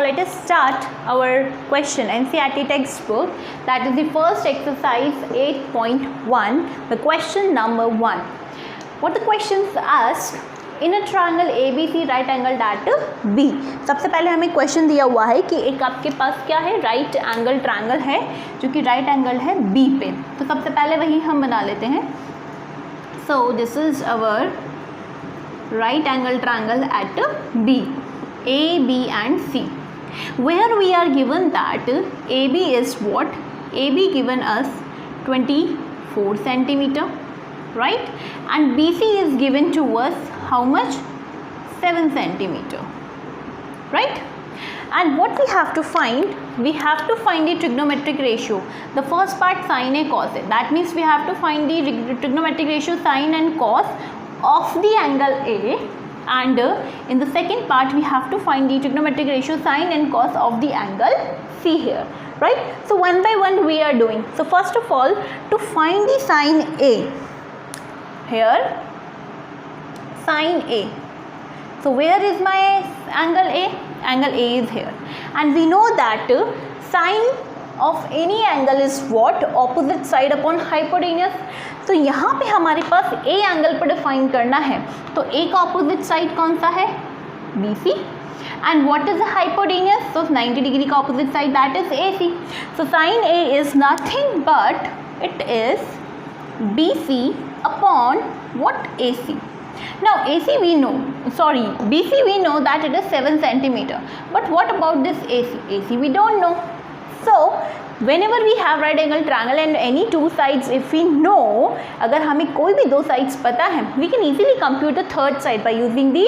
let us start our question Ncert textbook, that is the first exercise 8.1, the question number 1. What the questions ask? In a triangle ABC right angled at B. सबसे पहले हमें question दिया हुआ है कि एक आपके पास क्या है, राइट एंगल ट्रायंगल है जो कि राइट एंगल है B पे. तो सबसे पहले वही हम बना लेते हैं. So this is our right angle triangle at B, A, B and C, where we are given that AB is what? AB given us 24 centimeter, right? And BC is given to us how much? 7 centimeter, right? And what we have to find? We have to find the trigonometric ratio. The first part sin A cos A. That means we have to find the trigonometric ratio sin and cos of the angle A, and in the second part we have to find the trigonometric ratio sin and cos of the angle C here, right? So one by one we are doing. So first of all, to find the sin A, here sin A. So where is my angle A? Angle A is here, and we know that sine of any angle is what? Opposite side upon hypotenuse. तो यहाँ पे हमारे पास A angle पर define करना है, तो A का opposite side कौन सा है? BC. And what is the hypotenuse? तो 90 डिग्री का opposite side that is AC. So sine A is nothing but it is BC upon what? AC. Now AC we know, sorry, BC we know that it is 7 centimeter. But what about this AC? AC we don't know. So whenever we have right angle triangle and any two sides, if we know, अगर हमें कोई भी दो sides पता है, we can easily compute the third side by using the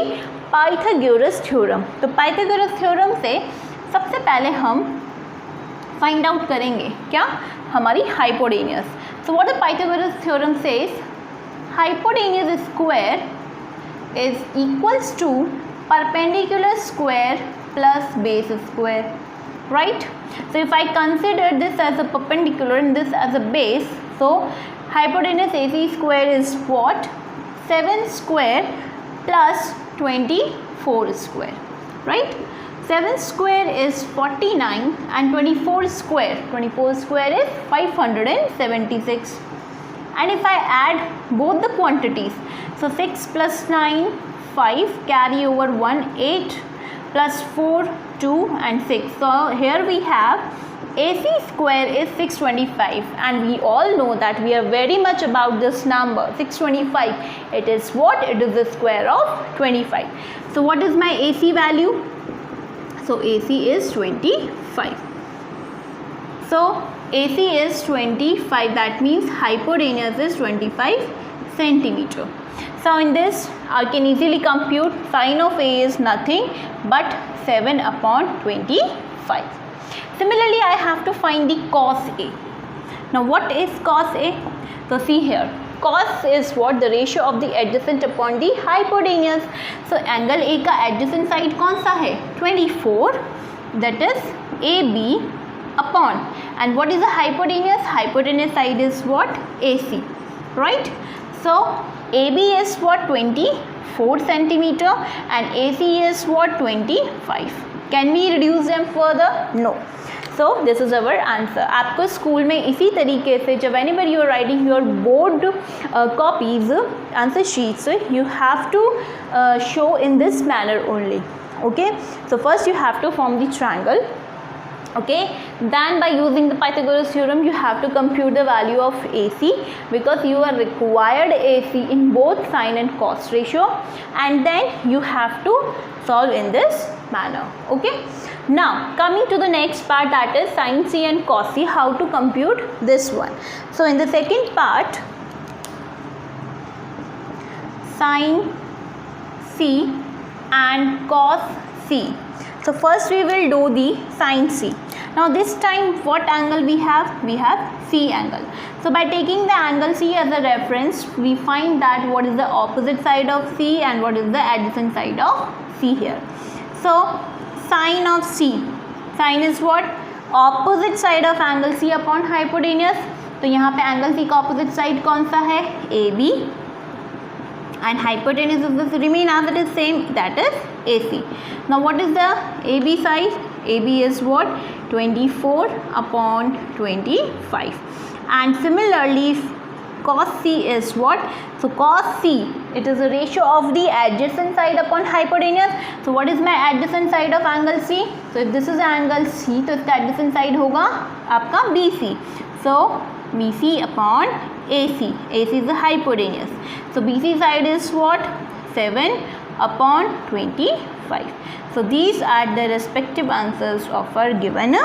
Pythagoras theorem. तो Pythagoras theorem से सबसे पहले हम find out करेंगे क्या? हमारी hypotenuse. So what the Pythagoras theorem says? Hypotenuse square is equals to perpendicular square plus base square, right? So if I consider this as a perpendicular and this as a base, so hypotenuse AC square is what? 7 square plus 24 square, right? 7 square is 49 and 24 square is 576. And if I add both the quantities, so 6 plus 9, 5, carry over 1, 8, plus 4, 2 and 6. So here we have AC square is 625, and we all know that we are very much about this number 625. It is what? It is the square of 25. So what is my AC value? So AC is 25. So AC is 25, that means hypotenuse is 25 centimeter. So in this I can easily compute sin of A is nothing but 7 upon 25. Similarly I have to find the cos A. Now what is cos A? So see here, cos is what? The ratio of the adjacent upon the hypotenuse. So angle A का adjacent side कौन सा है? 24, that is AB upon, and what is the hypotenuse? Hypotenuse side is what? AC, right? So AB is what? 24 centimeter and AC is what? 25. Can we reduce them further? No. So this is our answer. आपको school में इसी तरीके से जब whenever you are writing your board copies, answer sheets, you have to show in this manner only. Okay. So first you have to form the triangle. Okay, then by using the Pythagoras theorem you have to compute the value of AC, because you are required AC in both sine and cos ratio, and then you have to solve in this manner. Okay, now coming to the next part, that is sin C and cos C, how to compute this one. So in the second part, sin C and cos C. So first we will do the sin C. Now this time what angle we have? We have C angle. So by taking the angle C as a reference, we find that what is the opposite side of C and what is the adjacent side of C here. So sin of C, sin is what? Opposite side of angle C upon hypotenuse. तो यहाँ पे angle C का opposite side कौन सा है? AB. And hypotenuse is this remain as it is same, that is AC. Now what is the AB side? AB is what? 24 upon 25. And similarly, cos C is what? So cos C, it is a ratio of the adjacent side upon hypotenuse. So what is my adjacent side of angle C? So if this is angle C, तो इसका adjacent side होगा आपका BC. So BC upon AC. AC is the hypotenuse. So BC side is what? 7 upon 25. So these are the respective answers of our given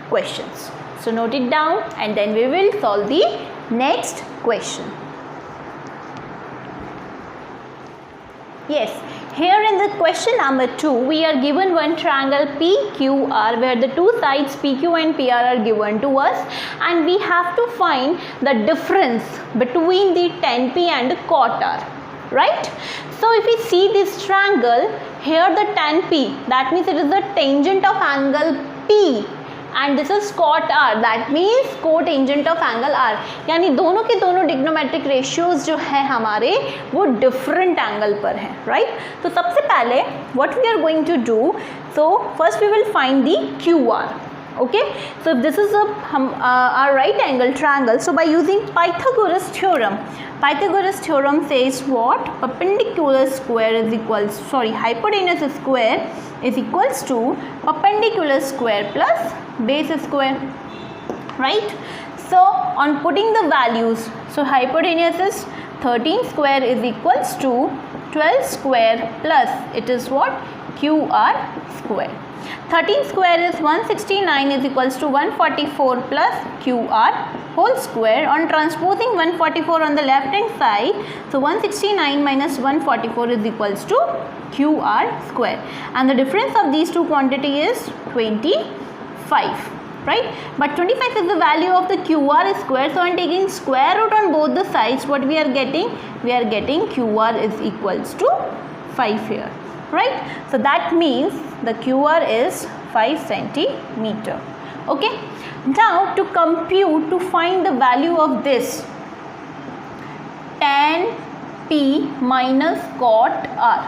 questions. So note it down and then we will solve the next question. Yes, here in the question number 2, we are given one triangle PQR where the two sides PQ and PR are given to us, and we have to find the difference between the tan P and cot R, right? So if we see this triangle, here the tan P, that means it is the tangent of angle P, and this is cot R, that means cotangent of angle R. यानी दोनों के दोनों डिग्नोमेट्रिक ratios जो है हमारे वो different angle पर हैं, राइट? तो सबसे पहले what we are going to do, so first we will find the QR. Okay, so this is our right angle triangle. So by using Pythagoras theorem says what? Perpendicular square is equals, hypotenuse square is equals to perpendicular square plus base square, right? So on putting the values, so hypotenuse is 13 square is equals to 12 square plus it is what? QR square. 13 square is 169 is equals to 144 plus QR whole square. On transposing 144 on the left hand side, so 169 minus 144 is equals to QR square, and the difference of these two quantity is 25, right? But 25 is the value of the QR square, so on taking square root on both the sides, what we are getting? We are getting QR is equals to 5 here, right? So that means the QR is 5 centimeter. Okay, now to compute, to find the value of this tan P minus cot R.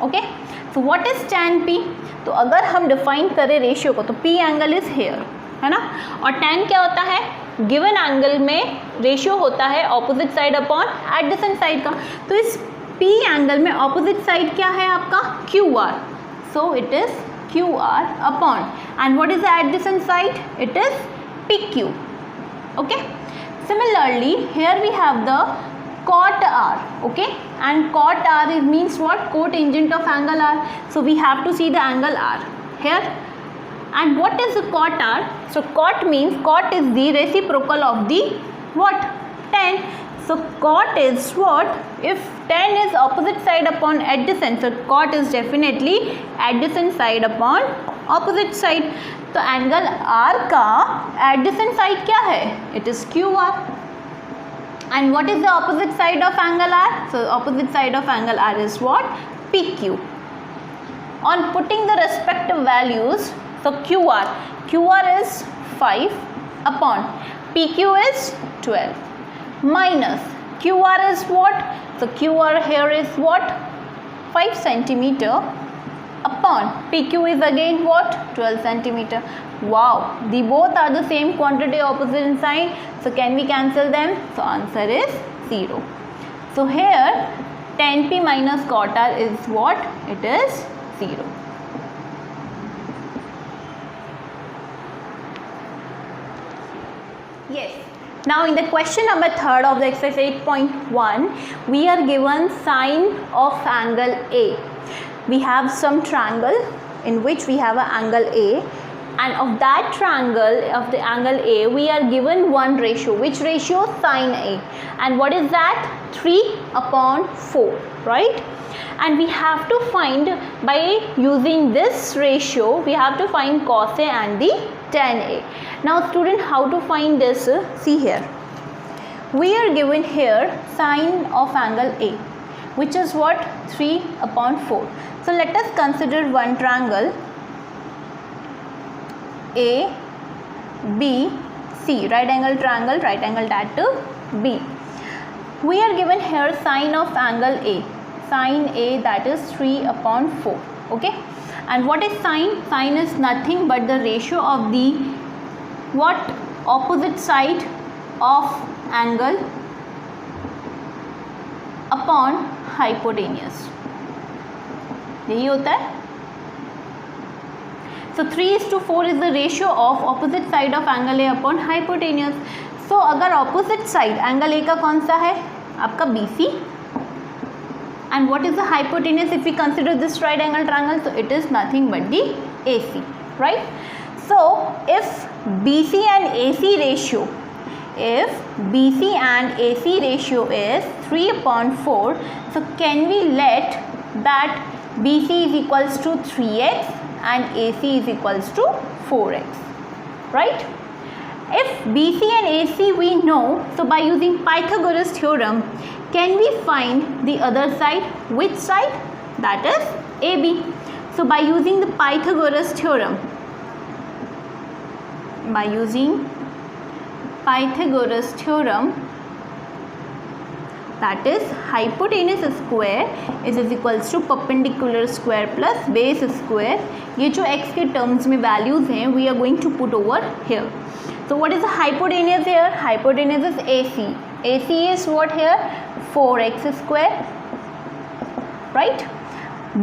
Okay, so what is tan P? तो अगर हम define करें ratio को तो P angle is here, है ना, और tan क्या होता है? गिवन एंगल में रेशियो होता है opposite side upon adjacent side का, तो इस P एंगल में ऑपोजिट साइड क्या है आपका? QR. So it is QR upon, and what is the adjacent side? It is PQ. Okay. Similarly, here we have the cot R. Okay, and cot R is means what? Cotangent of angle R. So we have to see the angle R here. And what is the cot R? So cot means, cot is the reciprocal of the what? Tan. So cot is what? If tan is opposite side upon adjacent, so cot is definitely adjacent side upon opposite side. तो angle R का adjacent side क्या है? It is QR. And what is the opposite side of angle R? So opposite side of angle R is what? PQ. On putting the respective values, so QR is 5 upon PQ is 12 minus QR is what? So QR here is what? 5 centimeter upon PQ is again what? 12 centimeter. Wow, the both are the same quantity opposite in sign, so can we cancel them? So answer is 0. So here tan P minus cot R is what? It is 0. Yes. Now in the question number 3rd of the exercise 8.1, we are given sine of angle A. We have some triangle in which we have an angle A, and of that triangle, of the angle A, we are given one ratio. Which ratio? Sine A. And what is that? 3 upon 4, right? And we have to find, by using this ratio, we have to find cos A and the tan A. Now student, how to find this? See here. We are given here sine of angle A, which is what? 3 upon 4. So let us consider one triangle A, B, C, right angle triangle, right angle at B. We are given here sine of angle A, sine A, that is 3 upon 4. Okay, And what is sine? Sine is nothing but the ratio of the what? Opposite side of angle upon hypotenuse. यही होता है. So 3:4 is the ratio of opposite side of angle A upon hypotenuse. So अगर opposite side angle A का कौन सा है? आपका BC. And what is the hypotenuse if we consider this right angle triangle? So it is nothing but the AC, right? So if BC and AC ratio is 3/4, so can we let that BC is equals to 3x and AC is equals to 4x, right? If BC and AC we know, so by using Pythagoras theorem, can we find the other side? Which side? That is AB. So by using the Pythagoras theorem, that is hypotenuse square is equals to perpendicular square plus base square. ये जो x के terms में values हैं we are going to put over here. So what is the hypotenuse here? Hypotenuse is AC. AC is what here? 4x square, right?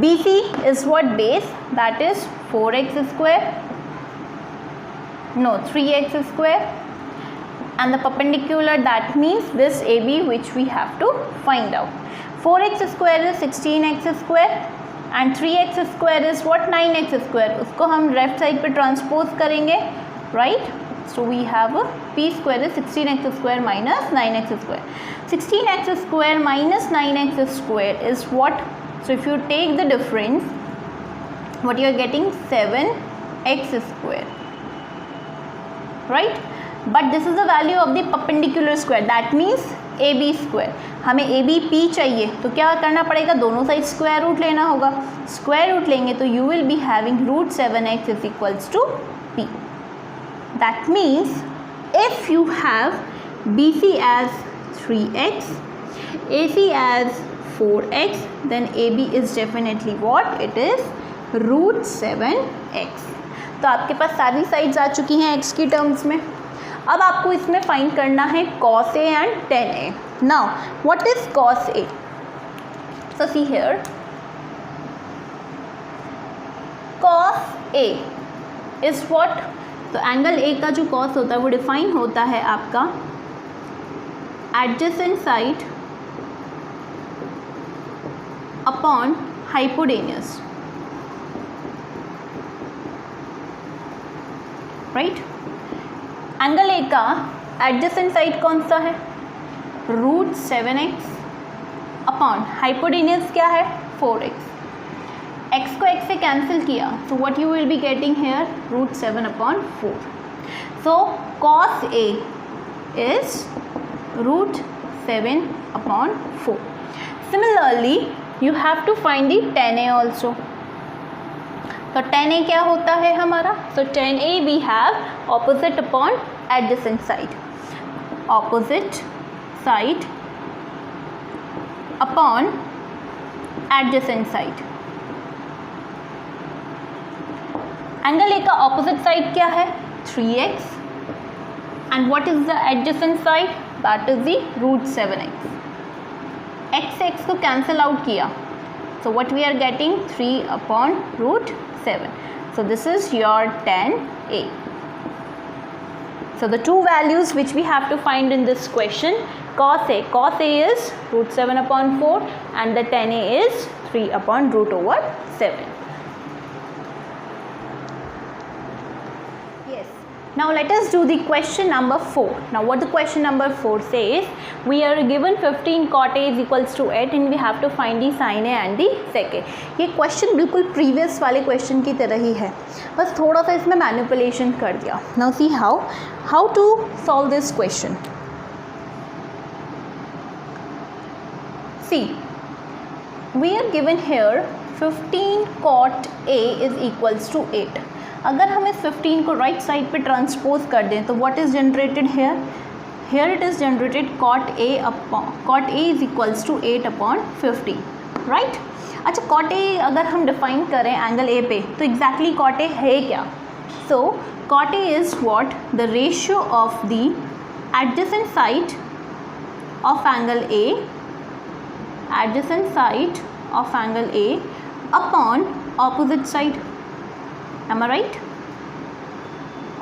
BC is what base? That is 4x square. No, 3x square. And the perpendicular, that means this AB which we have to find out. 4x square is 16x square and 3x square is what? 9x square. उसको हम left side पे transpose करेंगे, right? So we have a p square is 16x square minus 9x square. 16x square minus 9x square is what? So if you take the difference, what you are getting? 7x square, right? But this is the value of the perpendicular square. That means AB square. हमें ABP चाहिए तो क्या करना पड़ेगा? दोनों side square root लेना होगा. Square root लेंगे तो you will be having root 7x is equals to p. That means if you have BC as 3x, AC as 4x, then AB is definitely what? It is root 7x. तो आपके पास सारी sides आ चुकी हैं x की terms में. अब आपको इसमें फाइंड करना है cos A and tan A. Now what is cos A? So see here, cos A is what? तो एंगल ए का जो कॉस होता है वो डिफाइन होता है आपका adjacent side upon hypotenuse, right? Angle A का एडजेसेंट साइड कौन सा है? रूट 7x अपॉन हाइपोटेन्यूस क्या है? 4x. x को x से कैंसिल किया तो what you will be getting here? Root 7/4. So cos A is root 7/4. Similarly you have to find the tan A also. तो tan A क्या होता है हमारा? So tan A we have opposite upon adjacent side. Opposite side upon adjacent side. Angle A का opposite side क्या है? 3x. And what is the adjacent side? That is the root 7x. x x को cancel out किया so what we are getting? 3/7. so this is your tan A. so the two values which we have to find in this question, cos A is root 7/4 and the tan A is 3/7. Now let us do the question number 4. Now what the question number 4 says, we are given 15 cot A is equals to 8 and we have to find the sin A and the sec A. ये question बिल्कुल previous वाले question की तरह ही है, बस थोड़ा सा इसमें मैनिपुलेशन कर दिया. Now see how to solve this question. See, we are given here 15 cot A is equals to 8. अगर हम इस 15 को राइट साइड पे ट्रांसपोज कर दें तो what is generated here it is generated cot A is equals to 8/15, right? अच्छा cot A अगर हम डिफाइन करें एंगल ए पे तो एग्जैक्टली कॉट ए है क्या? So cot A is what the ratio of the adjacent side of angle A, adjacent side of angle A upon opposite side, am I right?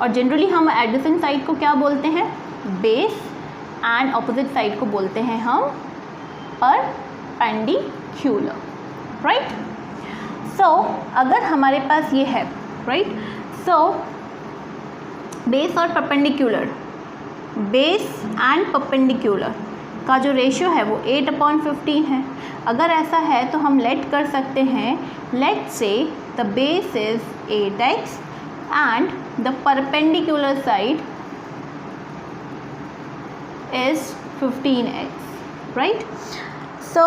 और generally हम adjacent side को क्या बोलते हैं? Base, and opposite side को बोलते हैं हम परपेंडिकुलर, राइट? सो अगर हमारे पास ये है, राइट, सो बेस और परपेंडिकुलर, बेस एंड परपेंडिकुलर का जो रेशियो है वो 8/15 है। अगर ऐसा है तो हम लेट कर सकते हैं, लेट से the base is 8x and the perpendicular side is 15x, right? So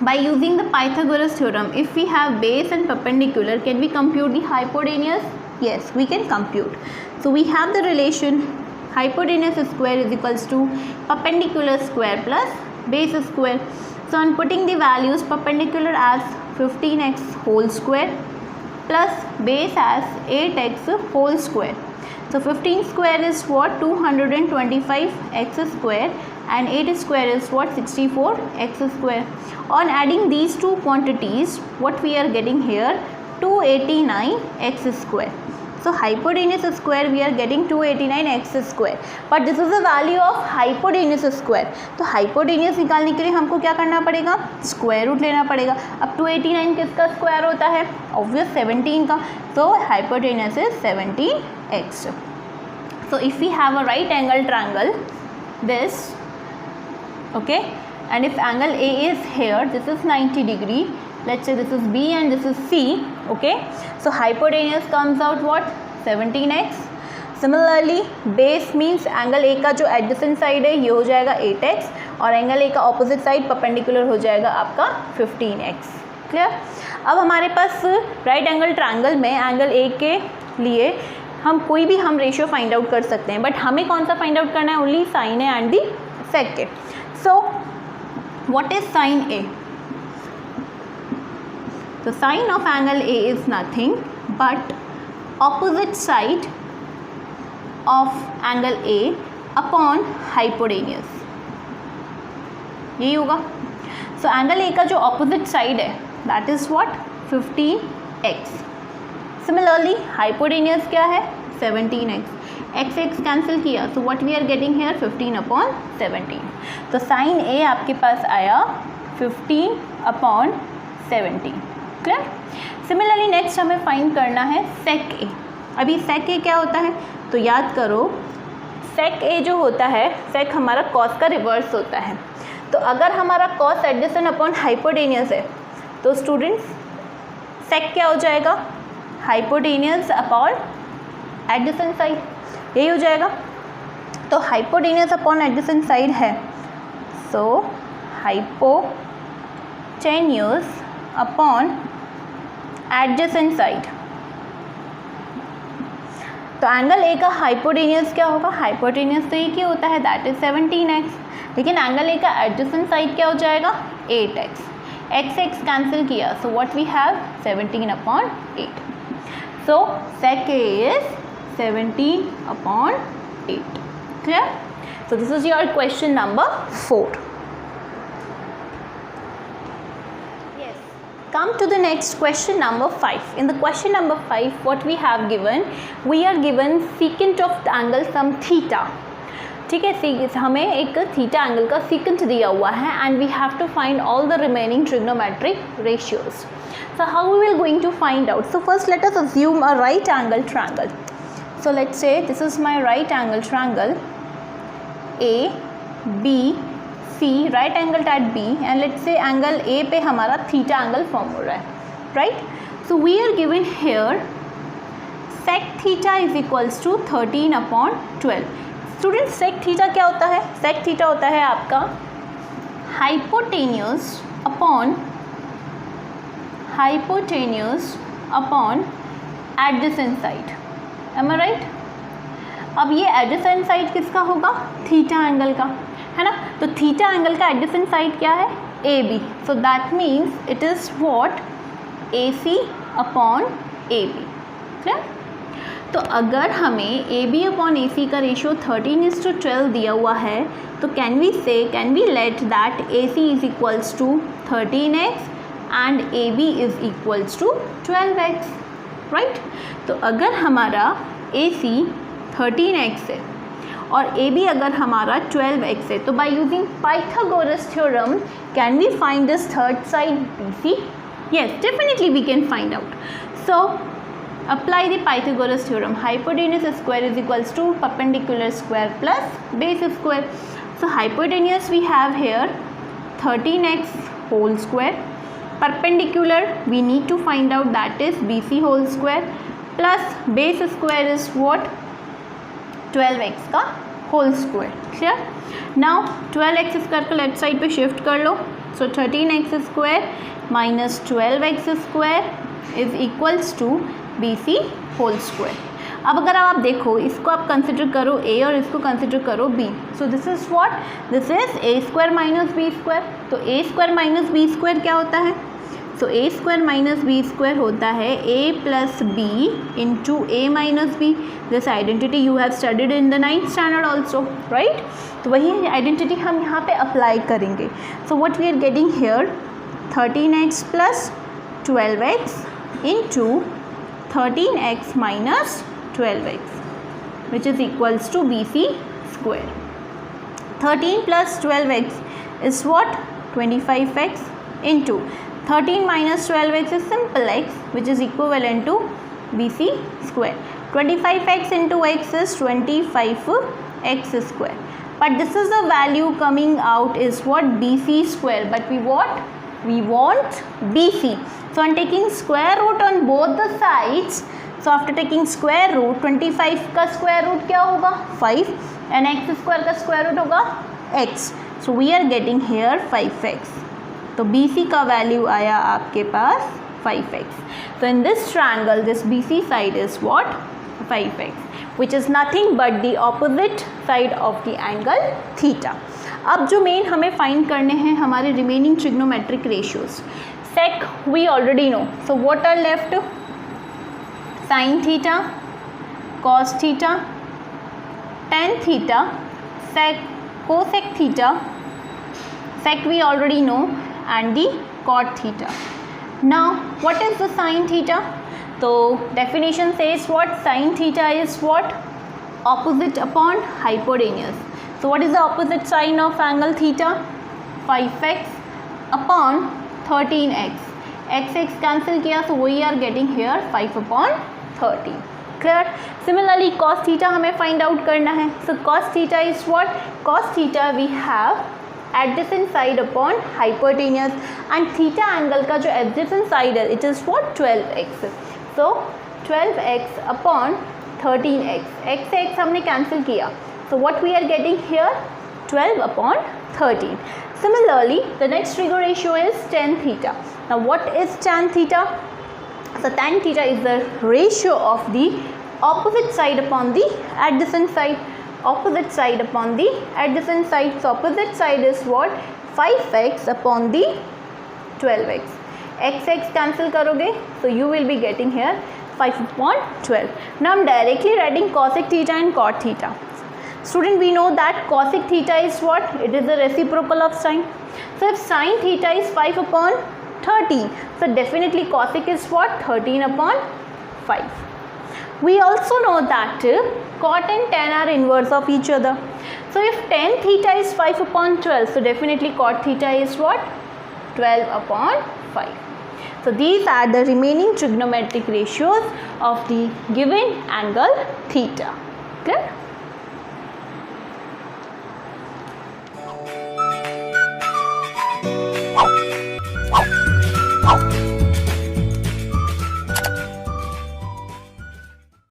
by using the Pythagoras theorem, if we have base and perpendicular, can we compute the hypotenuse? Yes, we can compute. So we have the relation hypotenuse square is equals to perpendicular square plus base square. So on putting the values, perpendicular as 15x whole square plus base as 8x whole square. So 15 square is what? 225x square, and 8 square is what? 64x square. On adding these two quantities, what we are getting here? 289x square. So hypotenuse square we are getting 289x square, but this is the value of hypotenuse square. तो hypotenuse निकालने के लिए हमको क्या करना पड़ेगा? Square root लेना पड़ेगा. अब 289 किसका स्क्वायर होता है? ऑब्वियस 17 का. So hypotenuse is 17x. So if we have a right angle triangle, this, okay, and if angle A is here, this is 90 degree. Let's say this is B and this is C, okay? So hypotenuse comes out what? 17x. Similarly, base means angle A का जो adjacent side है ये हो जाएगा 8x, और angle A का opposite side perpendicular हो जाएगा आपका 15x. Clear? अब हमारे पास right angle triangle में angle A के लिए हम कोई भी हम रेशियो फाइंड आउट कर सकते हैं, बट हमें कौन सा फाइंड आउट करना है? Only sine A and the sec A. So what is sine A? The sine of angle A is nothing but opposite side of angle A upon hypotenuse. यही होगा. So angle A का जो opposite side है that is what? 15x. Similarly hypotenuse क्या है? 17x. x x cancel किया, so what we are getting here? 15/17. तो sin A आपके पास आया 15/17. क्लियर? सिमिलरली नेक्स्ट हमें फाइंड करना है सेक ए. अभी सेक ए क्या होता है? तो याद करो, सेक ए जो होता है, सेक हमारा कॉस का रिवर्स होता है. तो अगर हमारा कॉस एडजेसेंट अपॉन हाइपोटेनियस है तो स्टूडेंट्स सेक क्या हो जाएगा? हाइपोटेनियस अपॉन एडजेसेंट साइड, यही हो जाएगा. तो हाइपोटेनियस अपॉन एडजेसेंट साइड है, सो हाइपोटेनियस अपॉन एडजेसेंट साइड. तो एंगल ए का हाइपोटेनियस क्या होगा? हाइपोटेनियस तो एक ही होता है, दैट इज 17x. लेकिन एंगल ए का एडजेसेंट साइड क्या हो जाएगा? 8x. x x कैंसिल किया, so what we have? 17/8. So sec A is 17/8. Clear? So this is your question number 4. Come to the next question number 5. In the question number 5, what we have given? We are given secant of the angle some theta. ठीक है, हमें एक theta angle का secant दिया हुआ है, and we have to find all the remaining trigonometric ratios. So how we will going to find out? So first let us assume a right angle triangle. So let's say this is my right angle triangle A B C, right angled at B, and let's say angle A पे हमारा theta angle form हो रहा है, right? So we are given here sec theta is equals to 13/12. Student sec theta क्या होता है? sec theta होता है आपका hypotenuse upon adjacent side. Am I right? अब ये एडजेसेंट साइड किसका होगा? थीटा एंगल का, है ना? तो थीटा एंगल का एडजेसेंट साइड क्या है? AB. So that means it is what? AC upon AB. Clear? तो अगर हमें AB upon AC का रेशियो 13:12 दिया हुआ है तो can we let that AC is equals to 13x and AB is equals to 12x, right? तो अगर हमारा AC 13x है और AB अगर हमारा 12x है, तो by using Pythagoras theorem can we find this third side BC? Yes, definitely we can find out. So apply the Pythagoras theorem. Hypotenuse square is equals to perpendicular square plus base square. So hypotenuse we have here 13x whole square. Perpendicular we need to find out, that is BC whole square, plus base square is what? 12x का whole square. Clear? Now 12x square को left side पे shift कर लो. So 13x square minus 12x square is equals to BC whole square. अब अगर आप देखो, इसको आप कंसिडर करो A और इसको कंसिडर करो B. So this is what? This is A square minus B square. तो A square minus B square क्या होता है? So A square minus B square होता है A plus B into A minus B. This identity you have studied in the 9th standard also, right? तो वही identity हम यहाँ पे अप्लाई करेंगे. So what we are getting here, 13x plus 12x into 13x minus 12x, which is equals to BC square. 13 plus 12x is what? 25x into 13 minus 12x is simple x, which is equivalent to BC square. 25x into x is 25x square. But this is the value coming out is what? BC square. But we want BC. So I'm taking square root on both the sides. So after taking square root, 25 का square root क्या होगा? 5 and x square का square root होगा x. So we are getting here 5x. तो BC का value आया आपके पास 5x. So in this triangle, this BC side is what? 5x, which is nothing but the opposite side of the angle theta. अब जो main हमें find करने हैं हमारे remaining trigonometric ratios. sec we already know. So what are left? Sin theta, cos theta, tan theta, sec, cosec theta. Sec we already know, and the cot theta. Now what is the sin theta? So definition says what? Sin theta is what? Opposite upon hypotenuse. So what is the opposite sign of angle theta? 5x upon 13x. x cancel किया, so we are getting here 5 upon 13. Clear? Similarly cos theta हमें find out करना है. So cos theta is what? Cos theta we have adjacent side upon hypotenuse, and theta angle का जो adjacent side है, it is what? 12x. So 12x upon 13x. x हमने cancel किया. So what we are getting here? 12 upon 13. Similarly, the next trig ratio is tan theta. Now what is tan theta? So tan theta is the ratio of the opposite side upon the adjacent side. Opposite side upon the adjacent side. So opposite side is what? 5x upon the 12x. x cancel करोगे, so you will be getting here 5 upon 12. Now I'm directly writing cosec theta and cot theta. Student, we know that cosec theta is what? It is the reciprocal of sin. So if sin theta is 5 upon 13, so definitely cosec is what? 13 upon 5. We also know that cot and tan are inverse of each other. So if tan theta is 5 upon 12, so definitely cot theta is what? 12 upon 5. So these are the remaining trigonometric ratios of the given angle theta. Okay?